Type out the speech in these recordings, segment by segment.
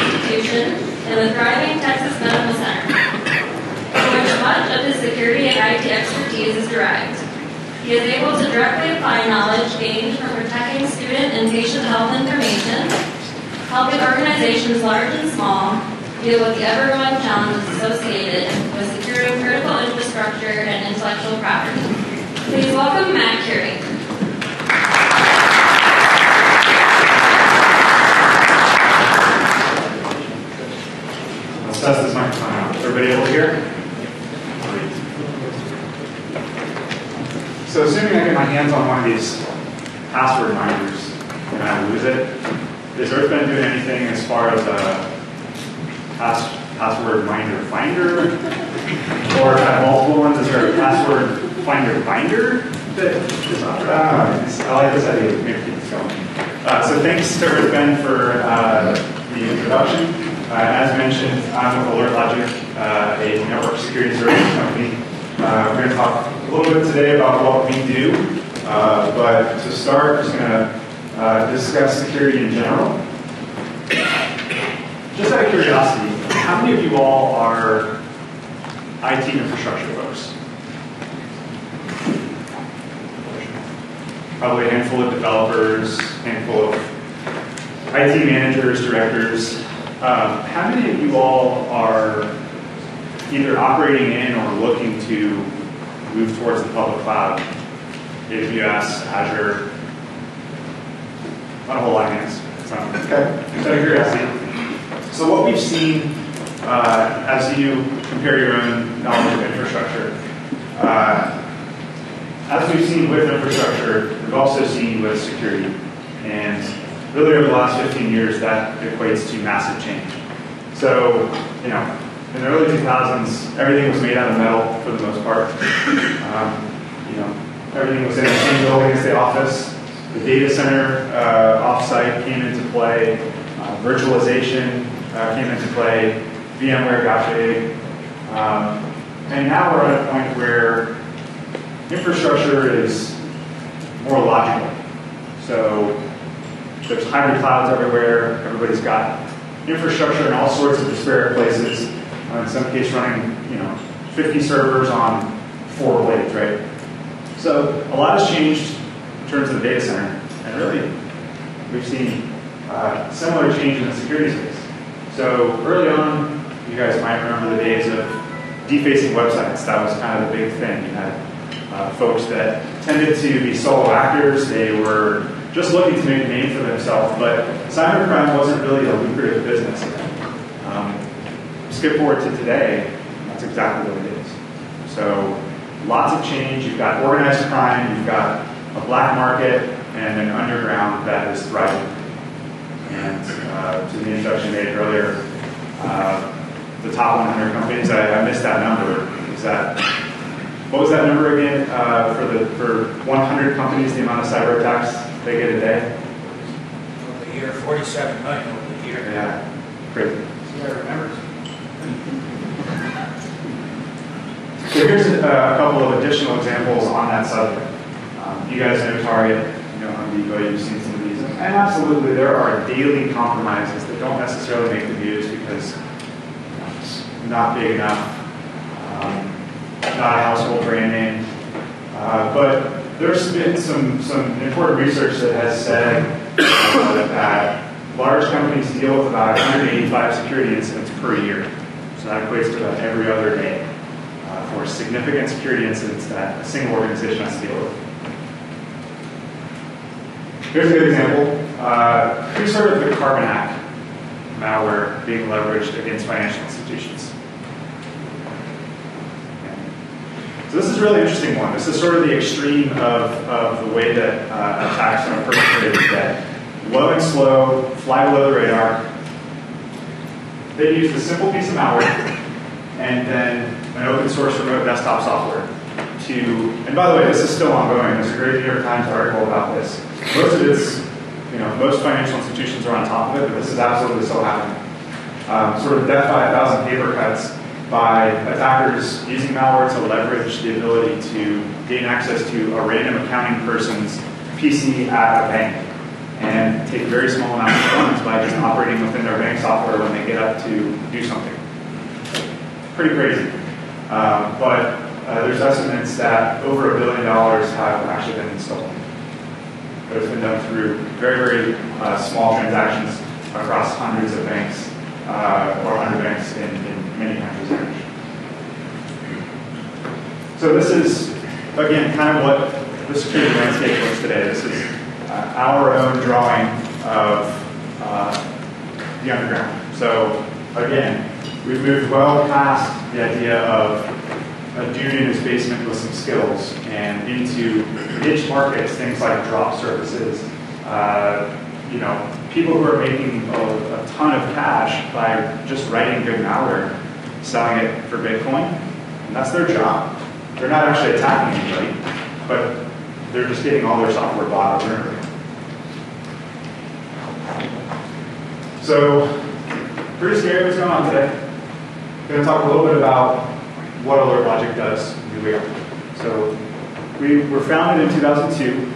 institution and the thriving Texas Medical Center, from which much of his security and IT expertise is derived. He is able to directly apply knowledge gained from protecting student and patient health information, helping organizations large and small deal with the ever-growing challenges associated with securing critical infrastructure and intellectual property. Please welcome Matt Curie. Let's test this microphone out. Everybody able to hear? So assuming I get my hands on one of these password minders and I lose it, is EarthBend doing anything as far as a password minder finder? Or if I have multiple ones, is there a password finder binder? I like this idea. Maybe keep this going. So thanks to EarthBend for the introduction. As mentioned, I'm with AlertLogic, a network security services company. We're going to talk a little bit today about what we do, but to start, we're just going to discuss security in general. Just out of curiosity, how many of you all are IT infrastructure folks? Probably a handful of developers, a handful of IT managers, directors. How many of you all are either operating in or looking to move towards the public cloud? AWS, Azure, not a whole lot of hands. Okay, just out of curiosity. So what we've seen as you compare your own knowledge of infrastructure, as we've seen with infrastructure, we've also seen with security. And really over the last 15 years, that equates to massive change. So, in the early 2000s, everything was made out of metal for the most part. Everything was in the same building as the office. The data center offsite came into play. Virtualization came into play. VMware got big. And now we're at a point where infrastructure is more logical. So there's hybrid clouds everywhere. Everybody's got infrastructure in all sorts of disparate places. In some cases, running 50 servers on 4 blades, right? So a lot has changed in terms of the data center, and really we've seen similar change in the security space. So early on, you guys might remember the days of defacing websites. That was kind of the big thing. You had folks that tended to be solo actors. They were just looking to make a name for themselves, but cybercrime wasn't really a lucrative business. Skip forward to today, that's exactly what it is. So lots of change. You've got organized crime, you've got a black market, and an underground that is thriving. And to the introduction made earlier, the top 100 companies, I missed that number. What was that number again? For 100 companies, the amount of cyber attacks they get a day? Over the year, 47 million over the year. Yeah, crazy. See, I remember. So here's a couple of additional examples on that subject. You guys know Target, you know Home Depot, you've seen some of these. And absolutely, there are daily compromises that don't necessarily make the news because it's not big enough, not a household brand name. But there's been some important research that has said that large companies deal with about 185 security incidents per year. So that equates to about every other day for significant security incidents that a single organization has to deal with. Here's a good example. Who's heard of the Carbon Act malware being leveraged against financial institutions? So this is a really interesting one. This is sort of the extreme of the way that attacks are perpetrated today. Low and slow, fly below the radar. They use a simple piece of malware and then an open source remote desktop software to, and by the way, this is still ongoing. There's a great New York Times article about this. Most of it's, most financial institutions are on top of it, but this is absolutely still happening. Sort of death by 1,000 paper cuts by attackers using malware to leverage the ability to gain access to a random accounting person's PC at a bank. and take very small amounts of funds by just operating within their bank software when they get up to do something. Pretty crazy. But there's estimates that over $1 billion have actually been installed. But it's been done through very, very small transactions across hundreds of banks, or 100 banks in many countries. So this is, again, kind of what the security landscape looks today. This is our own drawing of the underground. So again, we've moved well past the idea of a dude in his basement with some skills and into niche markets, things like drop services, people who are making a ton of cash by just writing good malware, selling it for Bitcoin, and that's their job. They're not actually attacking anybody, but they're just getting all their software bought over. So, pretty scary what's going on today. I'm going to talk a little bit about what Alert Logic does and who we are. So, we were founded in 2002.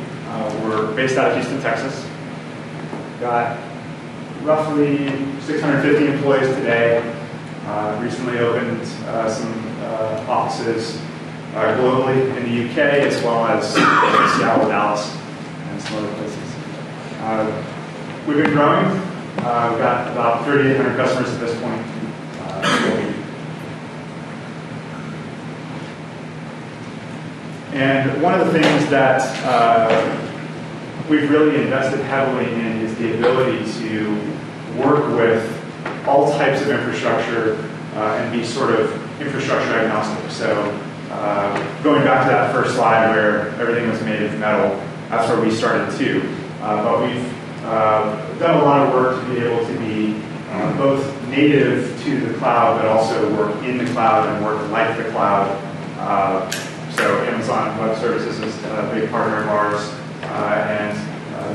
We're based out of Houston, Texas. Got roughly 650 employees today. Recently opened some offices globally in the UK, as well as Seattle, Dallas, and some other places. We've been growing. We've got about 3,800 customers at this point. And one of the things that we've really invested heavily in is the ability to work with all types of infrastructure and be sort of infrastructure agnostic. So going back to that first slide where everything was made of metal, that's where we started too. But we've done a lot of work to be able to be both native to the cloud, but also work in the cloud and work like the cloud. So Amazon Web Services is a big partner of ours, and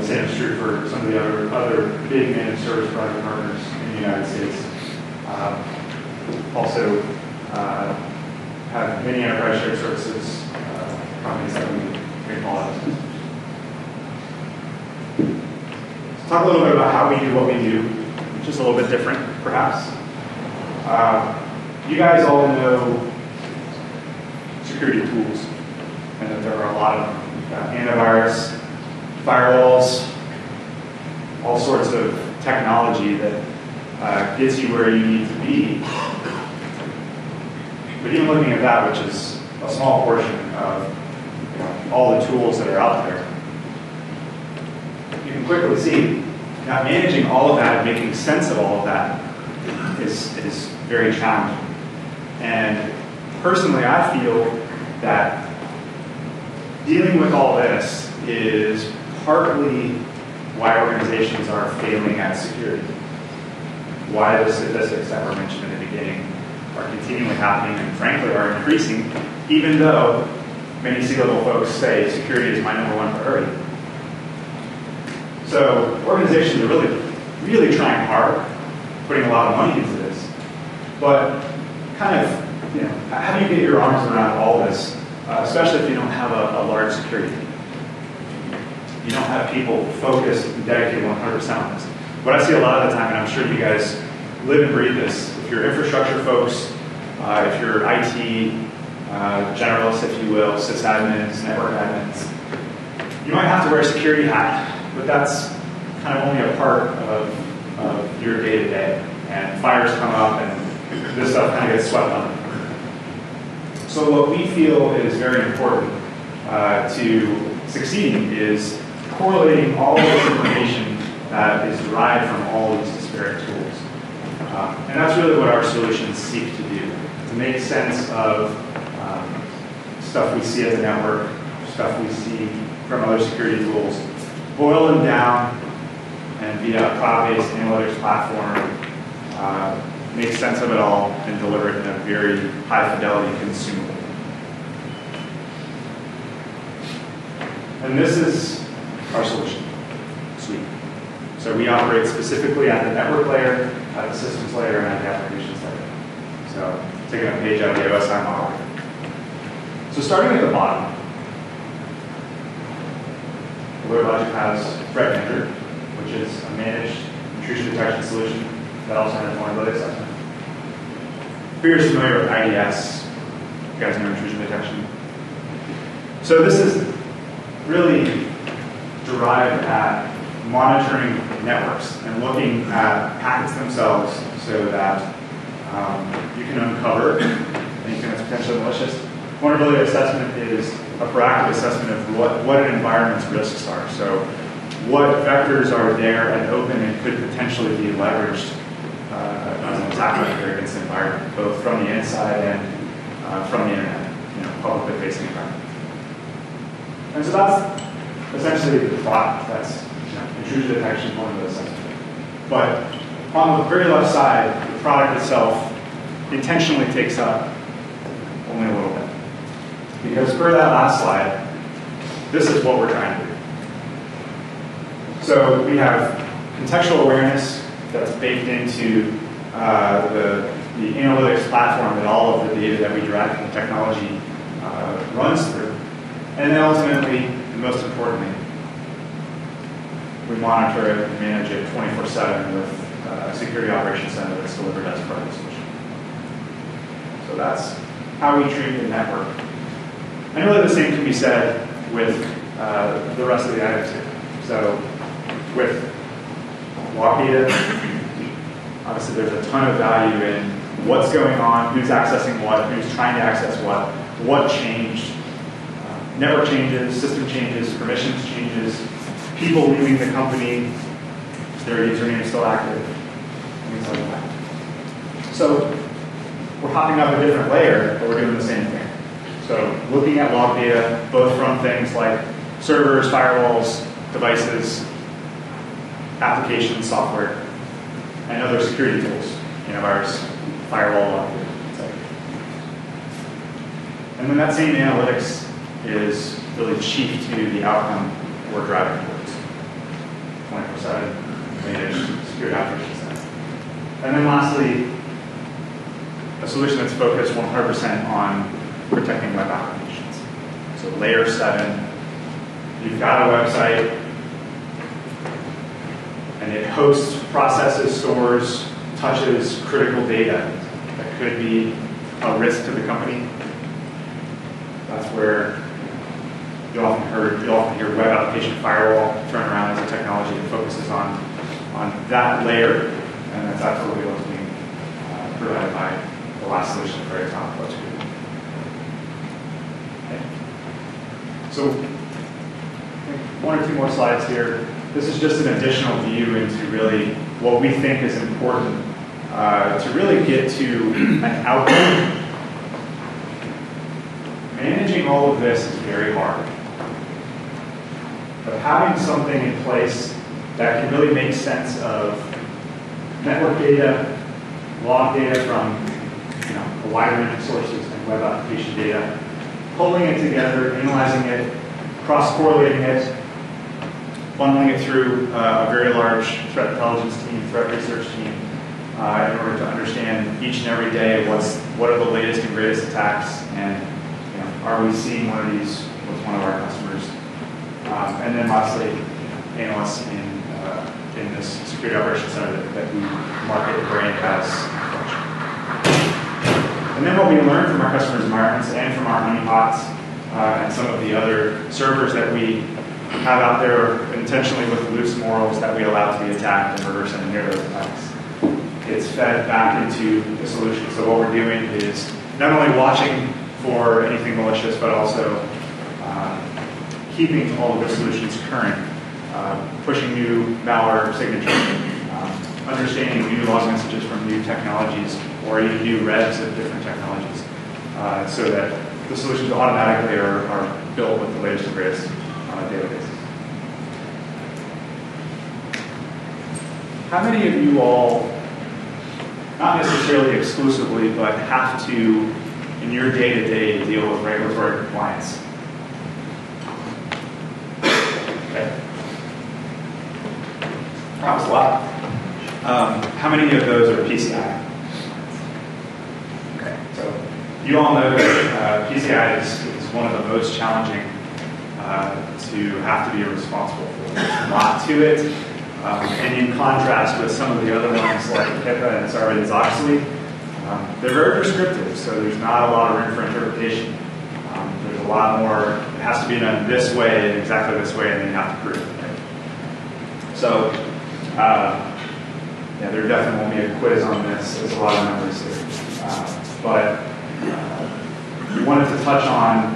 the same is true for some of the other big managed service provider partners in the United States. Also have many enterprise shared services companies that we call out. So talk a little bit about how we do what we do, which is a little bit different, perhaps. You guys all know security tools, and that there are a lot of antivirus, firewalls, all sorts of technology that gets you where you need to be. But even looking at that, which is a small portion of all the tools that are out there, you can quickly see that managing all of that and making sense of all of that is very challenging. And personally, I feel that dealing with all this is partly why organizations are failing at security. Why the statistics that were mentioned in the beginning are continually happening and frankly are increasing, even though many C-level folks say security is my #1 priority. So organizations are really trying hard, putting a lot of money into this, but kind of, how do you get your arms around all this, especially if you don't have a large security team? You don't have people focused and dedicated 100% on this. What I see a lot of the time, and I'm sure you guys live and breathe this, if you're infrastructure folks, if you're IT generalists, if you will, sysadmins, network admins, you might have to wear a security hat, but that's kind of only a part of your day-to-day. And fires come up and this stuff kind of gets swept under. So what we feel is very important to succeeding is correlating all of this information that is derived from all of these disparate tools. And that's really what our solutions seek to do, to make sense of stuff we see at the network, stuff we see from other security tools, boil them down, and via a cloud-based analytics platform, make sense of it all and deliver it in a very high-fidelity consumable. And this is our solution suite. So we operate specifically at the network layer, at the systems layer, and at the applications layer. So taking a page out of the OSI model. So starting at the bottom, Alert Logic has Threat Manager. which is a managed intrusion detection solution that also has vulnerability assessment. If you're familiar with IDS, you guys know intrusion detection. So this is really derived at monitoring networks and looking at packets themselves so that you can uncover anything that's potentially malicious. Vulnerability assessment is a proactive assessment of what an environment's risks are. So what vectors are there and open and could potentially be leveraged as an attack vector against the environment, both from the inside and from the internet, publicly facing environment. And so that's essentially the product. That's intrusion detection, vulnerability assessment. But on the very left side, the product itself intentionally takes up only a little bit. Because per that last slide, this is what we're trying to do. So we have contextual awareness that's baked into the analytics platform that all of the data that we derive from the technology runs through. And then ultimately, and most importantly, we monitor it and manage it 24/7 with a security operations center that's delivered as part of the solution. So that's how we treat the network. And really the same can be said with the rest of the items here. So with log data, obviously there's a ton of value in what's going on, who's accessing what, who's trying to access what changed, network changes, system changes, permissions changes, people leaving the company, is their username still active, things like that. So we're hopping up a different layer, but we're doing the same thing. So looking at log data, both from things like servers, firewalls, devices, applications, software, and other security tools, antivirus, firewall log data, etc. And then that same analytics is really chief to the outcome we're driving towards. 24/7 managed security operations center. And then lastly, a solution that's focused 100% on protecting web applications. So layer 7, you've got a website, and it hosts, processes, stores, touches critical data that could be a risk to the company. That's where you often hear web application firewall turn around as a technology that focuses on that layer, and that's absolutely what's being provided by the last solution at the very top of the screen. Okay. So one or two more slides here. This is just an additional view into really what we think is important to really get to an outcome. Managing all of this is very hard. But having something in place that can really make sense of network data, log data from a wide range of sources and web application data, pulling it together, analyzing it, cross-correlating it, bundling it through a very large threat intelligence team, threat research team, in order to understand each and every day what are the latest and greatest attacks, and are we seeing one of these with one of our customers? And then lastly, analysts in this security operations center that we market and brand as. And then what we learn from our customers' environments and from our honeypots and some of the other servers that we have out there intentionally with loose morals that we allow to be attacked and reverse engineer those attacks. It's fed back into the solution. So what we're doing is not only watching for anything malicious, but also keeping all of the solutions current, pushing new malware signatures, understanding new log messages from new technologies, or even new revs of different technologies, so that the solutions automatically are built with the latest and greatest databases. How many of you all, not necessarily exclusively, but have to, in your day-to-day, deal with regulatory compliance? Okay. That was a lot. How many of those are PCI? Okay, so you all know that PCI is one of the most challenging to have to be responsible for. There's a lot to it. And in contrast with some of the other ones like HIPAA and Sarbanes-Oxley, they're very prescriptive, so there's not a lot of room for interpretation. There's a lot more, it has to be done this way and exactly this way, and then you have to prove it. Right? So, yeah, there definitely won't be a quiz on this. There's a lot of numbers here. But we wanted to touch on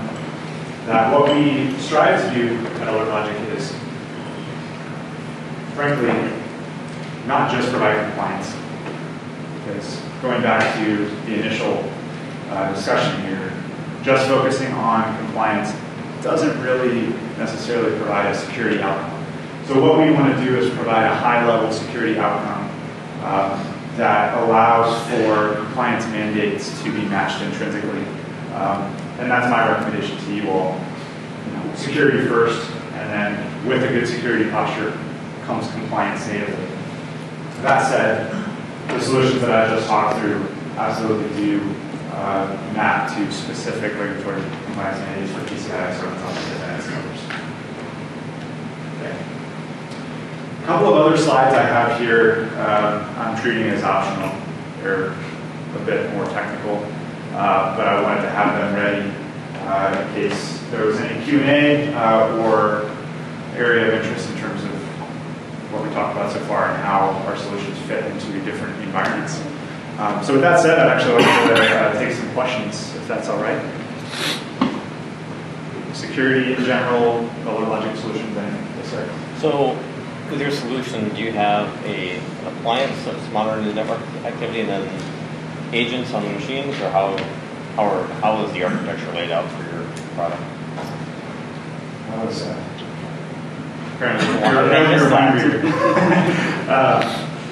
that what we strive to do at EarthBend is, frankly, not just provide compliance. Because going back to the initial discussion here, just focusing on compliance doesn't really necessarily provide a security outcome. So what we want to do is provide a high-level security outcome that allows for compliance mandates to be matched intrinsically. And that's my recommendation to you all. Security first, and then with a good security posture comes compliance natively. That said, the solutions that I just talked through absolutely do map to specific regulatory compliance mandates for PCI, Sarbanes-Oxley, and others. Okay. A couple of other slides I have here, I'm treating as optional. They're a bit more technical, but I wanted to have them ready in case there was any Q&A or area of interest in terms of what we talked about so far and how our solutions fit into different environments. So with that said, I'd actually like to take some questions, if that's all right. Security in general, color logic solutions, and yes, sir. So with your solution, do you have an appliance that's monitoring the network activity and then agents on the machines, or how is the architecture laid out for your product? How is that?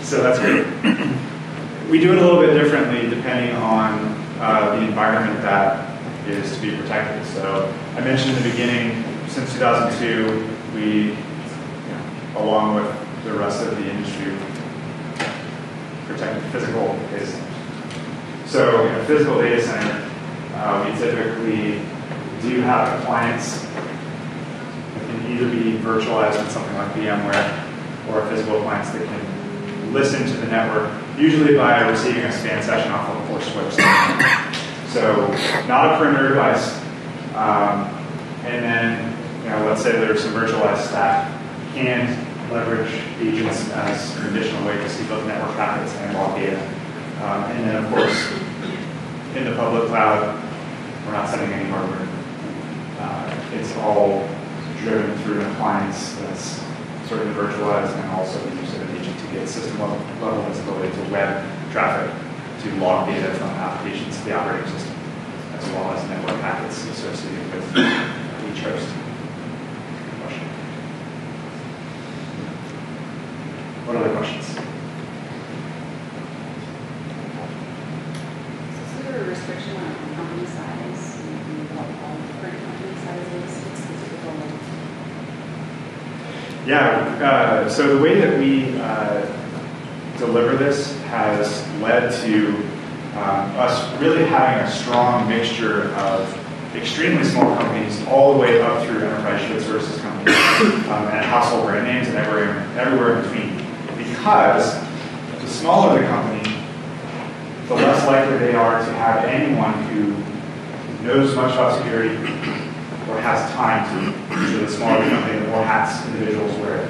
So that's great. We do it a little bit differently depending on the environment that is to be protected. So I mentioned in the beginning, since 2002, we, along with the rest of the industry, protected physical data centers. So in a physical data center, we typically do have a appliance that can either be virtualized with something like VMware or a physical appliance that can listen to the network, usually by receiving a span session off of a core switch. So not a perimeter device. And then, let's say there's some virtualized stack, can leverage agents as an additional way to see both network packets and log data. And then, of course, in the public cloud, we're not sending any hardware. It's all driven through an appliance that's sort of virtualized, and also the use of an agent to get system level visibility to web traffic, to log data from applications to the operating system, as well as network packets associated with each host. Question? What other questions? Is there a restriction on company size? What all different company sizes? Yeah, so the way that we deliver this has led to us really having a strong mixture of extremely small companies all the way up through enterprise shared services companies and household brand names and everywhere in between. Because the smaller the company, the less likely they are to have anyone who knows much about security or has time to. Usually the smaller the company, the more hats individuals wear.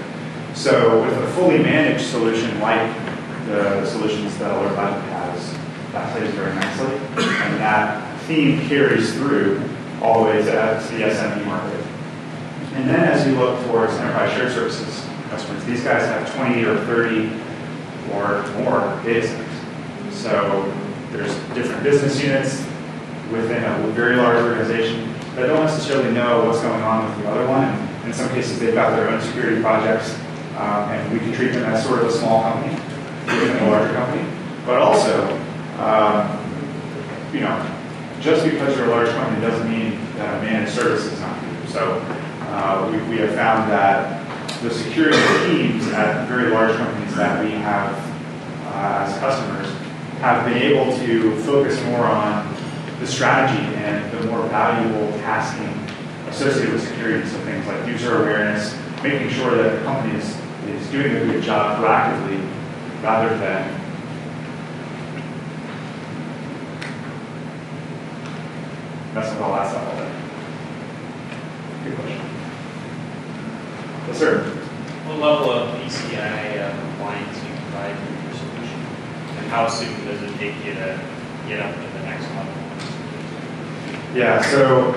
So with a fully managed solution like the solutions that EarthBend has, that plays very nicely. And that theme carries through all the way to the SME market. And then as you look towards enterprise shared services customers, these guys have 20 or 30 or more data centers. So there's different business units within a very large organization that don't necessarily know what's going on with the other one. And in some cases, they've got their own security projects, and we can treat them as sort of a small company within a larger company. But also, just because you're a large company doesn't mean that a managed service is not good. So we have found that the security teams at very large companies that we have as customers have been able to focus more on the strategy and the more valuable tasking associated with security. So things like user awareness, making sure that the company is is doing a good job proactively rather than messing with all that stuff all day? Good question. Yes, sir. What level of PCI compliance do you provide with your solution? And how soon does it take you to get up to the next level? Yeah, so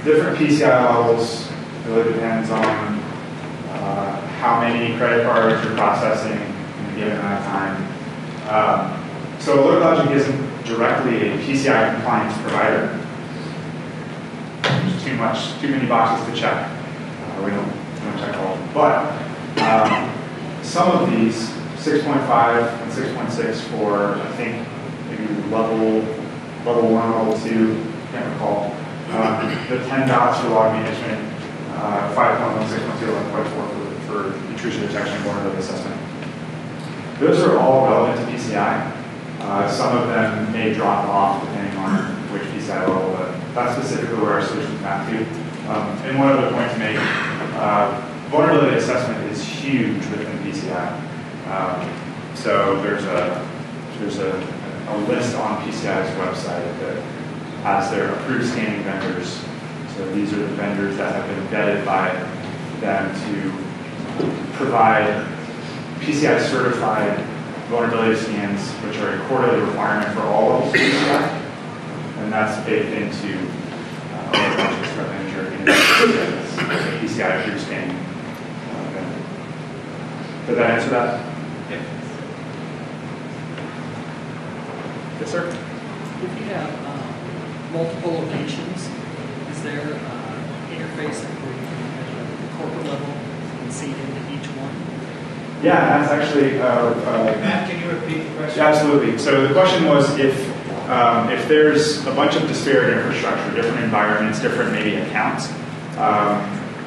different PCI levels really depends on how many credit cards you're processing in a given amount of time. So AlertLogic isn't directly a PCI compliance provider. There's too many boxes to check. We don't check all of them. But some of these, 6.5 and 6.6 for, I think, maybe level 1, level 2, can't recall. The 10 dots for log management, 5.1, 6.2, 11.4 for intrusion detection and vulnerability assessment. Those are all relevant to PCI. Some of them may drop off depending on which PCI level, but that's specifically where our solutions map to. And one other point to make, vulnerability assessment is huge within PCI. So there's a list on PCI's website that has their approved scanning vendors. So these are the vendors that have been vetted by them to provide PCI certified vulnerability scans, which are a quarterly requirement for all levels of PCI. And that's baked into our project threat manager and PCI approved scanning vendor. Did that answer that? Yeah. Yes, sir. If you have multiple locations, is there interface where you can, at the corporate level, and see into each one? Yeah, that's actually. Matt, can you repeat the question? Absolutely. So the question was if there's a bunch of disparate infrastructure, different environments, different maybe accounts,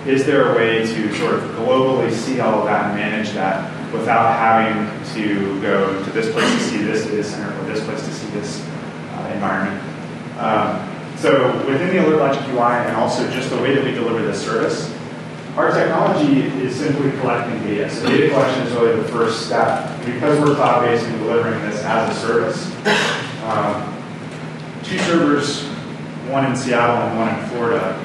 is there a way to sort of globally see all of that and manage that without having to go to this place to see this data center or this place to see this environment? So within the AlertLogic UI and also just the way that we deliver this service, our technology is simply collecting data. So data collection is really the first step. And because we're cloud-based and delivering this as a service, 2 servers, one in Seattle and one in Florida,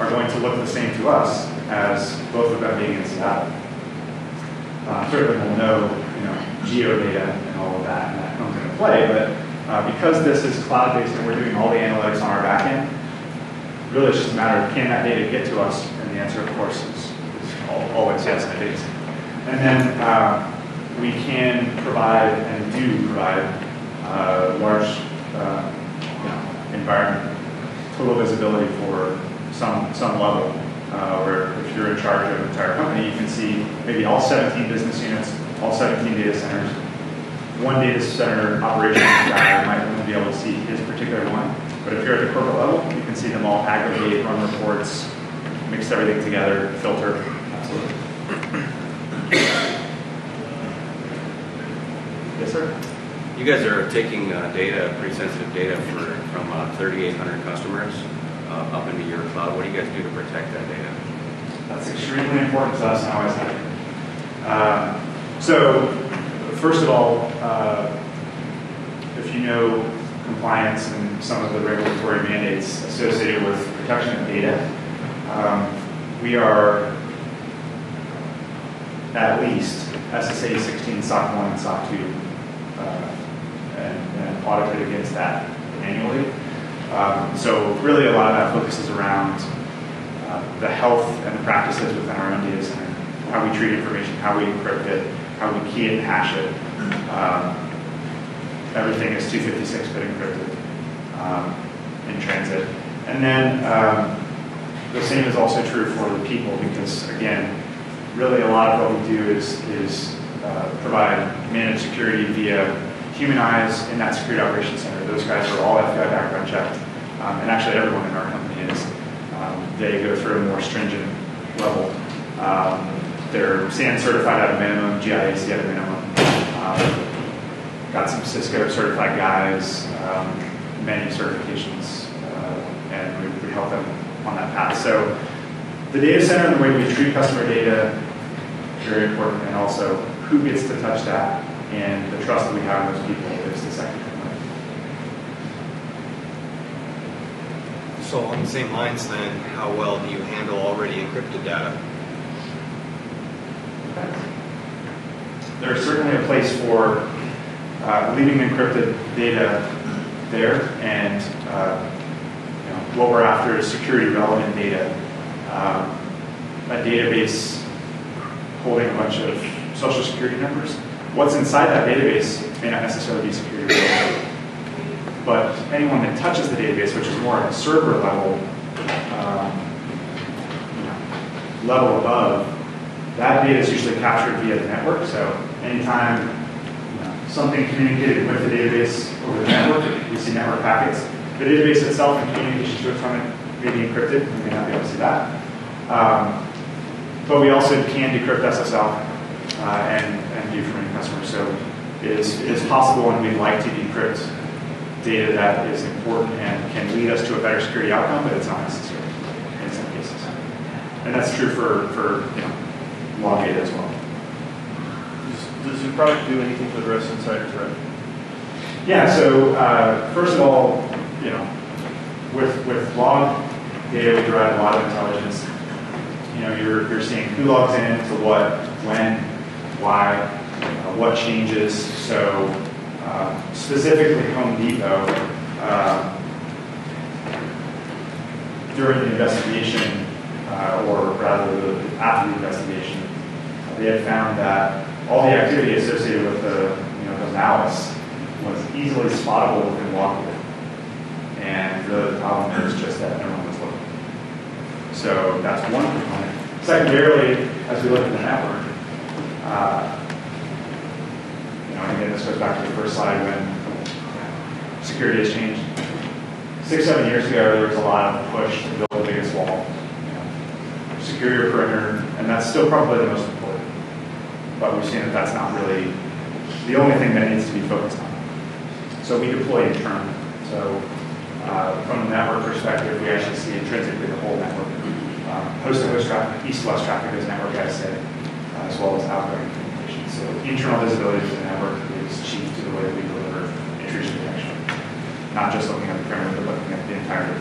are going to look the same to us as both of them being in Seattle. Certainly we'll know, geodata and all of that, and that comes into play. But because this is cloud-based and we're doing all the analytics on our back end, really it's just a matter of can that data get to us? And the answer, of course, is always yes and it is. And then we can provide and do provide large environment total visibility for some level, where if you're in charge of an entire company, you can see maybe all 17 business units, all 17 data centers. One data center operations guy might only be able to see his particular one, but if you're at the corporate level, you can see them all aggregate, run reports, mix everything together, filter. Absolutely. Yes, sir. You guys are taking data, pretty sensitive data from 3,800 customers up into your cloud. What do you guys do to protect that data? That's extremely important to us and always has been. So, first of all, if you know compliance and some of the regulatory mandates associated with protection of data, we are at least SSA 16, SOC 1, and SOC 2, and audited against that annually. So really a lot of that focuses around the health and the practices within our own data center, how we treat information, how we encrypt it, how we key it and hash it. Everything is 256-bit encrypted in transit. And then the same is also true for the people because, again, really a lot of what we do is provide managed security via human eyes in that security operations center. Those guys are all FBI background checked, and actually everyone in our company is. They go through a more stringent level. They're SAN certified at a minimum, GIAC at a minimum. Got some Cisco certified guys, many certifications, and we help them on that path. So The data center and the way we treat customer data, very important, and also who gets to touch that and the trust that we have in those people is the second component. So on the same lines then, how well do you handle already encrypted data? There's certainly a place for leaving encrypted data there, and what we're after is security relevant data. A database holding a bunch of social security numbers. What's inside that database may not necessarily be security relevant, but anyone that touches the database, which is more at a server level, level above, that data is usually captured via the network. So anytime something communicated with the database over the network, we see network packets. The database itself and communication to it from it may be encrypted. We may not be able to see that. But we also can decrypt SSL and do for many customers. So it is possible, and we'd like to decrypt data that is important and can lead us to a better security outcome, but it's not necessary in some cases. And that's true for log data as well. Does your product do anything for the rest insider threat? Yeah. So first of all, with log data, we derive a lot of intelligence. You're seeing who logs in to what, when, why, what changes. So specifically Home Depot, during the investigation, or rather after the investigation, they had found that all the activity associated with the malice was easily spottable within log data. And really the problem is just that no one was looking. So that's one component. Secondarily, as we look at the network, and again, this goes back to the first slide when security has changed. 6-7 years ago, there was a lot of push to build the biggest wall, secure your perimeter, and that's still probably the most important. But we've seen that that's not really the only thing that needs to be focused on. So we deploy internally. So from the network perspective, we actually see intrinsically the whole network. Host-to-host traffic, east-west traffic is network, I say, as well as outgoing communication. So internal visibility to the network is chief to the way that we deliver intrusion detection. Not just looking at the perimeter, but looking at the entire data.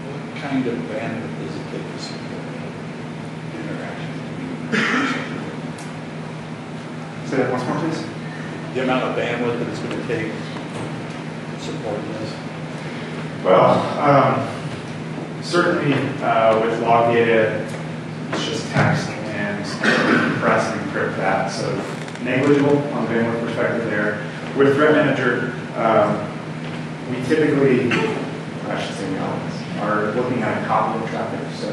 What kind of bandwidth does it take to support interaction? Say that once more, please. The amount of bandwidth that it's going to take to support this? Well, certainly with log data, it's just text and compress and encrypt that, so negligible on the bandwidth perspective there. With Threat Manager, we typically, I should say we always, are looking at a copy of traffic, so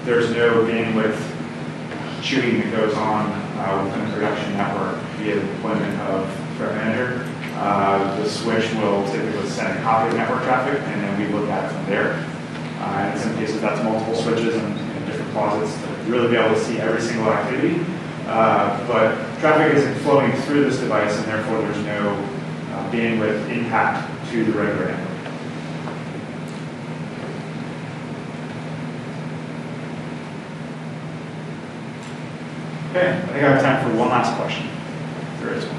there's no bandwidth chewing that goes on within a production network via the deployment of Threat Manager. The switch will typically send a copy of network traffic, and then we look at it from there. In some cases, that's multiple switches in different closets to really be able to see every single activity. But traffic isn't flowing through this device, and therefore there's no bandwidth impact to the regular network. Okay, I think I have time for one last question. If there is one.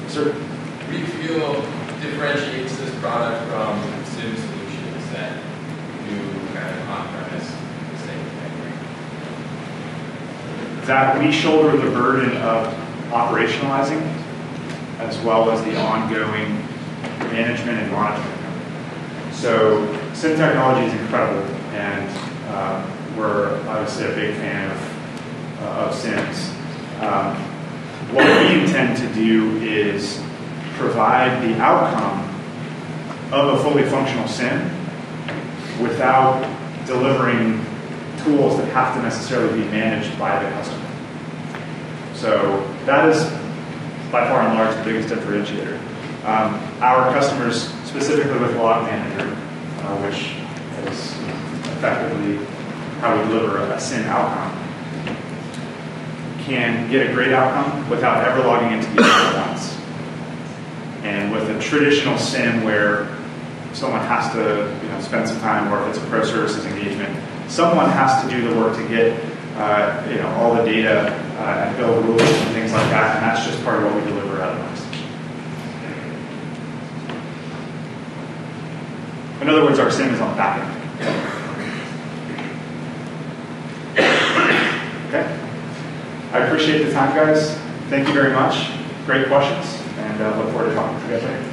Sir? What do you feel differentiates this product from SIM solutions that do kind of on-premise the same thing? That we shoulder the burden of operationalizing as well as the ongoing management and monitoring. So SIM technology is incredible, and we're obviously a big fan of SIMs. What we intend to do is provide the outcome of a fully functional SIM without delivering tools that have to necessarily be managed by the customer. So that is by far and large the biggest differentiator. Our customers, specifically with Log Manager, which is effectively how we deliver a SIM outcome, can get a great outcome without ever logging into the account once. And with a traditional SIM where someone has to spend some time, or if it's a pro services engagement, someone has to do the work to get all the data and build rules and things like that, and that's just part of what we deliver otherwise. In other words, our SIM is on the back end. Okay. I appreciate the time, guys. Thank you very much. Great questions, and look forward to talking to you guys later.